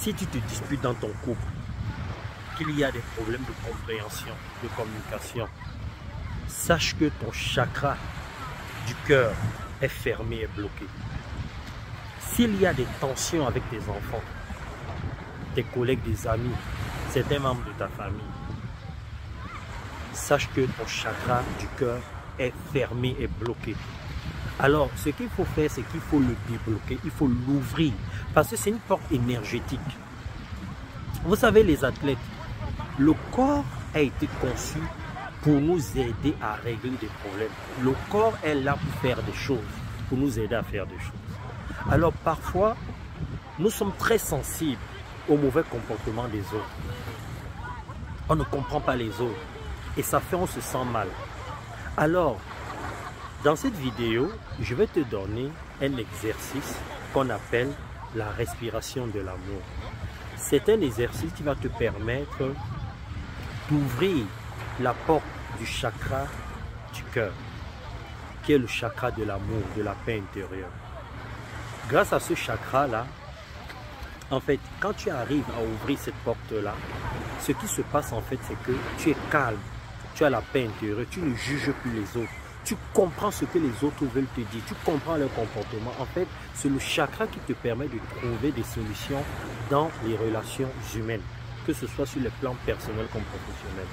Si tu te disputes dans ton couple, qu'il y a des problèmes de compréhension, de communication, sache que ton chakra du cœur est fermé et bloqué. S'il y a des tensions avec tes enfants, tes collègues, des amis, certains membres de ta famille, sache que ton chakra du cœur est fermé et bloqué. Alors, ce qu'il faut faire, c'est qu'il faut le débloquer, il faut l'ouvrir, parce que c'est une porte énergétique. Vous savez, les athlètes, le corps a été conçu pour nous aider à régler des problèmes. Le corps est là pour faire des choses, pour nous aider à faire des choses. Alors, parfois, nous sommes très sensibles au mauvais comportement des autres. On ne comprend pas les autres et ça fait on se sent mal. Alors, dans cette vidéo, je vais te donner un exercice qu'on appelle la respiration de l'amour. C'est un exercice qui va te permettre d'ouvrir la porte du chakra du cœur, qui est le chakra de l'amour, de la paix intérieure. Grâce à ce chakra-là, en fait, quand tu arrives à ouvrir cette porte-là, ce qui se passe en fait, c'est que tu es calme, tu as la paix intérieure, tu ne juges plus les autres. Tu comprends ce que les autres veulent te dire, tu comprends leur comportement. En fait, c'est le chakra qui te permet de trouver des solutions dans les relations humaines, que ce soit sur le plan personnel comme professionnel.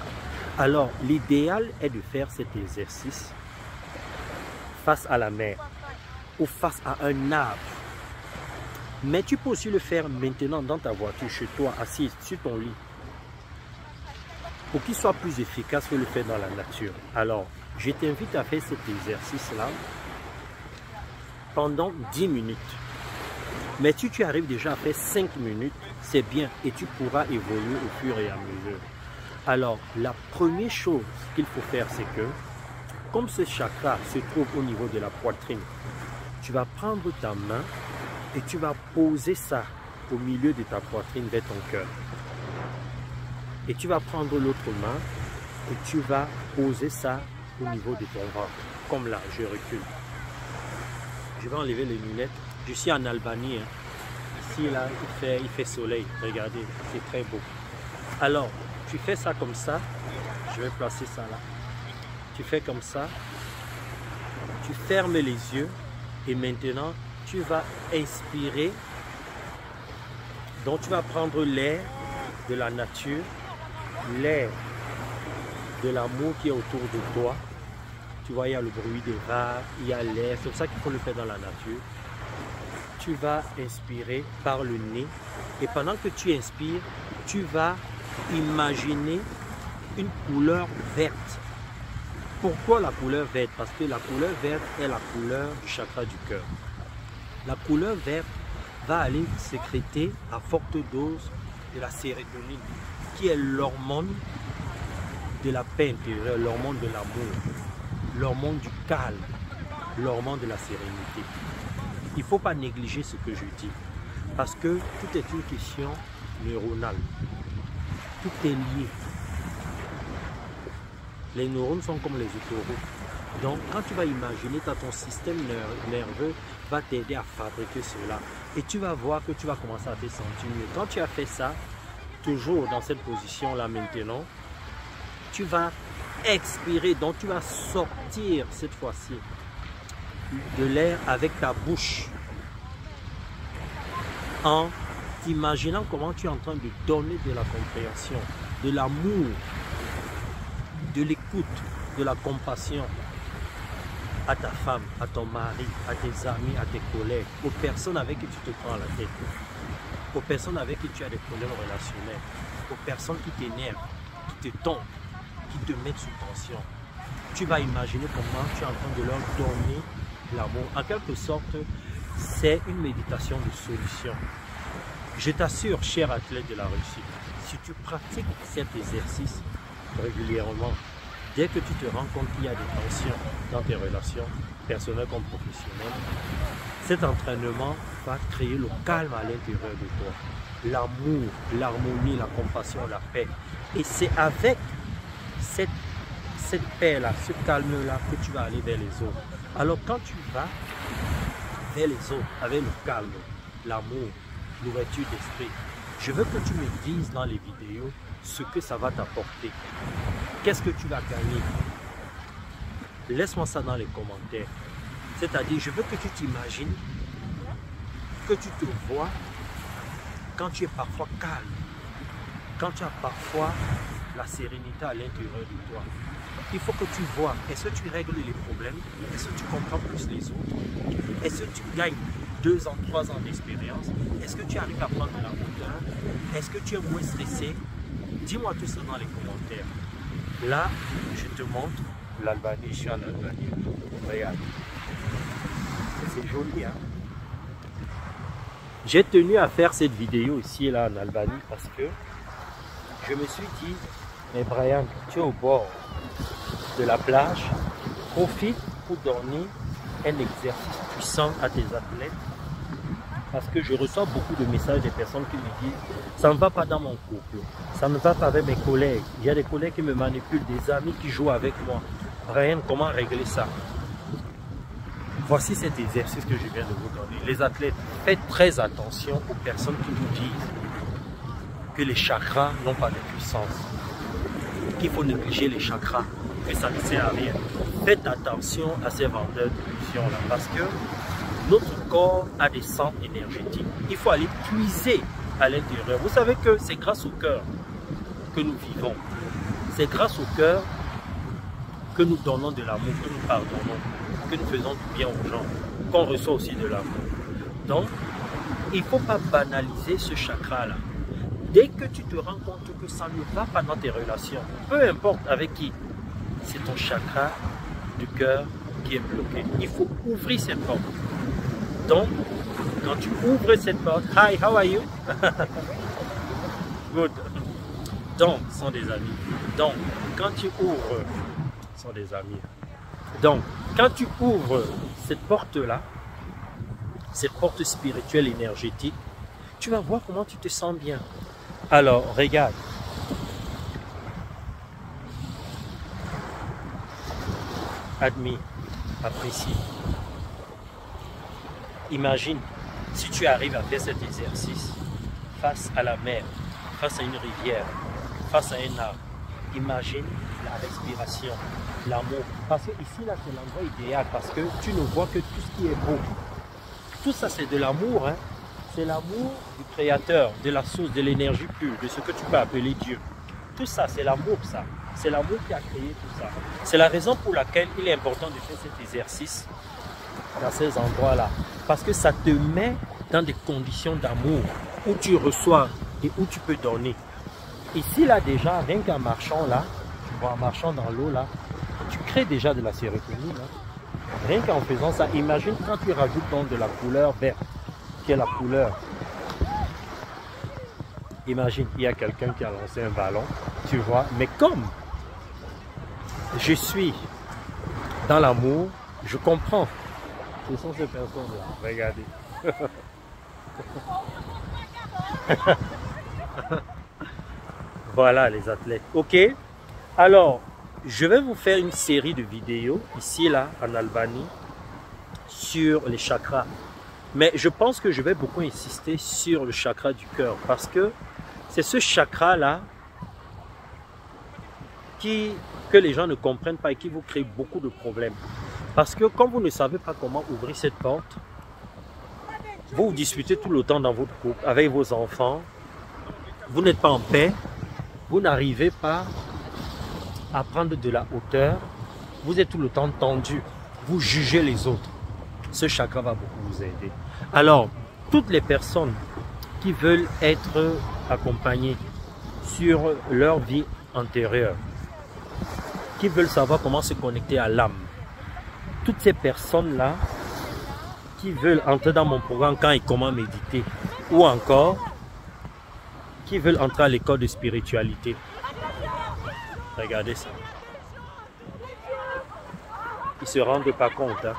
Alors, l'idéal est de faire cet exercice face à la mer ou face à un arbre. Mais tu peux aussi le faire maintenant dans ta voiture, chez toi, assise sur ton lit. Pour qu'il soit plus efficace, il faut le faire dans la nature. Alors, je t'invite à faire cet exercice-là pendant 10 minutes. Mais si tu arrives déjà à faire 5 minutes, c'est bien et tu pourras évoluer au fur et à mesure. Alors, la première chose qu'il faut faire, c'est que, comme ce chakra se trouve au niveau de la poitrine, tu vas prendre ta main et tu vas poser ça au milieu de ta poitrine vers ton cœur. Et tu vas prendre l'autre main et tu vas poser ça au niveau de ton ventre. Comme là, je recule. Je vais enlever les lunettes. Je suis en Albanie. Ici, là, il fait soleil. Regardez, c'est très beau. Alors, tu fais ça comme ça. Je vais placer ça là. Tu fais comme ça. Tu fermes les yeux. Et maintenant, tu vas inspirer. Donc, tu vas prendre l'air de la nature, l'air de l'amour qui est autour de toi. Tu vois, il y a le bruit des vagues, il y a l'air. C'est pour ça qu'il faut le faire dans la nature. Tu vas inspirer par le nez. Et pendant que tu inspires, tu vas imaginer une couleur verte. Pourquoi la couleur verte? Parce que la couleur verte est la couleur du chakra du cœur. La couleur verte va aller sécréter à forte dose de la sérotonine, qui est l'hormone de la paix intérieure, l'hormone de l'amour, l'hormone du calme, l'hormone de la sérénité. Il ne faut pas négliger ce que je dis, parce que tout est une question neuronale. Tout est lié. Les neurones sont comme les autoroutes. Donc, quand tu vas imaginer, ton système nerveux va t'aider à fabriquer cela. Et tu vas voir que tu vas commencer à te sentir mieux. Quand tu as fait ça, toujours dans cette position-là maintenant, tu vas expirer. Donc, tu vas sortir cette fois-ci de l'air avec ta bouche. En t'imaginant comment tu es en train de donner de la compréhension, de l'amour, de l'écoute, de la compassion à ta femme, à ton mari, à tes amis, à tes collègues, aux personnes avec qui tu te prends la tête, aux personnes avec qui tu as des problèmes relationnels, aux personnes qui t'énervent, qui te tombent, qui te mettent sous tension. Tu vas imaginer comment tu es en train de leur donner l'amour. En quelque sorte, c'est une méditation de solution. Je t'assure, cher athlète de la réussite, si tu pratiques cet exercice régulièrement, dès que tu te rends compte qu'il y a des tensions dans tes relations personnelles comme professionnelles, cet entraînement va créer le calme à l'intérieur de toi. L'amour, l'harmonie, la compassion, la paix. Et c'est avec cette paix-là, ce calme-là que tu vas aller vers les autres. Alors quand tu vas vers les autres avec le calme, l'amour, l'ouverture d'esprit, Je veux que tu me dises dans les vidéos ce que ça va t'apporter. Qu'est-ce que tu vas gagner? Laisse-moi ça dans les commentaires. C'est-à-dire, je veux que tu t'imagines, que tu te vois quand tu es parfois calme, quand tu as parfois la sérénité à l'intérieur de toi. Il faut que tu vois, est-ce que tu règles les problèmes? Est-ce que tu comprends plus les autres? Est-ce que tu gagnes 2 ans, 3 ans d'expérience? Est-ce que tu arrives à prendre de la hauteur? Est-ce que tu es moins stressé? Dis-moi tout ça dans les commentaires. Là, je te montre l'Albanie. Je suis en Albanie. Regarde. C'est joli, hein? J'ai tenu à faire cette vidéo ici et là en Albanie parce que je me suis dit, mais Brian, tu es au bord de la plage, profite pour donner un exercice puissant à tes athlètes. Parce que je reçois beaucoup de messages des personnes qui me disent ça ne va pas dans mon couple, ça ne va pas avec mes collègues. Il y a des collègues qui me manipulent, des amis qui jouent avec moi. Brian, comment régler ça? Voici cet exercice que je viens de vous donner. Les athlètes, faites très attention aux personnes qui vous disent que les chakras n'ont pas de puissance, qu'il faut négliger les chakras, que ça ne sert à rien. Faites attention à ces vendeurs d'illusions là, parce que notre corps a des centres énergétiques. Il faut aller puiser à l'intérieur. Vous savez que c'est grâce au cœur que nous vivons. C'est grâce au cœur que nous donnons de l'amour, que nous pardonnons, que nous faisons du bien aux gens, qu'on reçoit aussi de l'amour. Donc, il ne faut pas banaliser ce chakra-là. Dès que tu te rends compte que ça ne va pas dans tes relations, peu importe avec qui, c'est ton chakra du cœur qui est bloqué. Il faut ouvrir cette porte. Donc, quand tu ouvres cette porte, hi, how are you? Good. Donc, sont des amis. Donc, quand tu ouvres, sont des amis. Donc, quand tu ouvres cette porte-là, cette porte spirituelle énergétique, tu vas voir comment tu te sens bien. Alors, regarde. Admire, apprécie. Imagine si tu arrives à faire cet exercice face à la mer, face à une rivière, face à un arbre. Imagine la respiration, l'amour. Parce que ici, là, c'est l'endroit idéal parce que tu ne vois que tout ce qui est beau. Tout ça, c'est de l'amour, hein? C'est l'amour du Créateur, de la source, de l'énergie pure, de ce que tu peux appeler Dieu. Tout ça, c'est l'amour, ça. C'est l'amour qui a créé tout ça. C'est la raison pour laquelle il est important de faire cet exercice dans ces endroits-là. Parce que ça te met dans des conditions d'amour où tu reçois et où tu peux donner. Ici, là, déjà, rien qu'en marchant là, tu vois, en marchant dans l'eau là, tu crées déjà de la sérotonine. Hein. Rien qu'en faisant ça, imagine quand tu rajoutes donc de la couleur verte, qui est la couleur. Imagine, il y a quelqu'un qui a lancé un ballon, tu vois, mais comme je suis dans l'amour, je comprends. Ce sont ces personnes-là. Regardez. Voilà les athlètes. Ok. Alors, je vais vous faire une série de vidéos ici là en Albanie sur les chakras. Mais je pense que je vais beaucoup insister sur le chakra du cœur parce que c'est ce chakra là que les gens ne comprennent pas et qui vous crée beaucoup de problèmes. Parce que quand vous ne savez pas comment ouvrir cette porte, vous vous disputez tout le temps dans votre couple, avec vos enfants, vous n'êtes pas en paix, vous n'arrivez pas à prendre de la hauteur, vous êtes tout le temps tendu, vous jugez les autres. Ce chakra va beaucoup vous aider. Alors, toutes les personnes qui veulent être accompagnées sur leur vie antérieure, qui veulent savoir comment se connecter à l'âme, toutes ces personnes-là qui veulent entrer dans mon programme quand et comment méditer, ou encore qui veulent entrer à l'école de spiritualité. Regardez ça. Ils ne se rendent pas compte. Hein?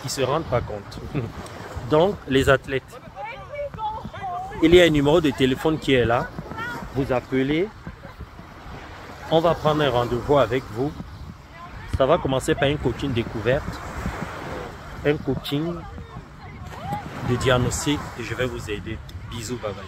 Ils ne se rendent pas compte. Donc, les athlètes, il y a un numéro de téléphone qui est là. Vous appelez. On va prendre un rendez-vous avec vous. Ça va commencer par un coaching découverte, un coaching de diagnostic et je vais vous aider. Bisous, bye bye.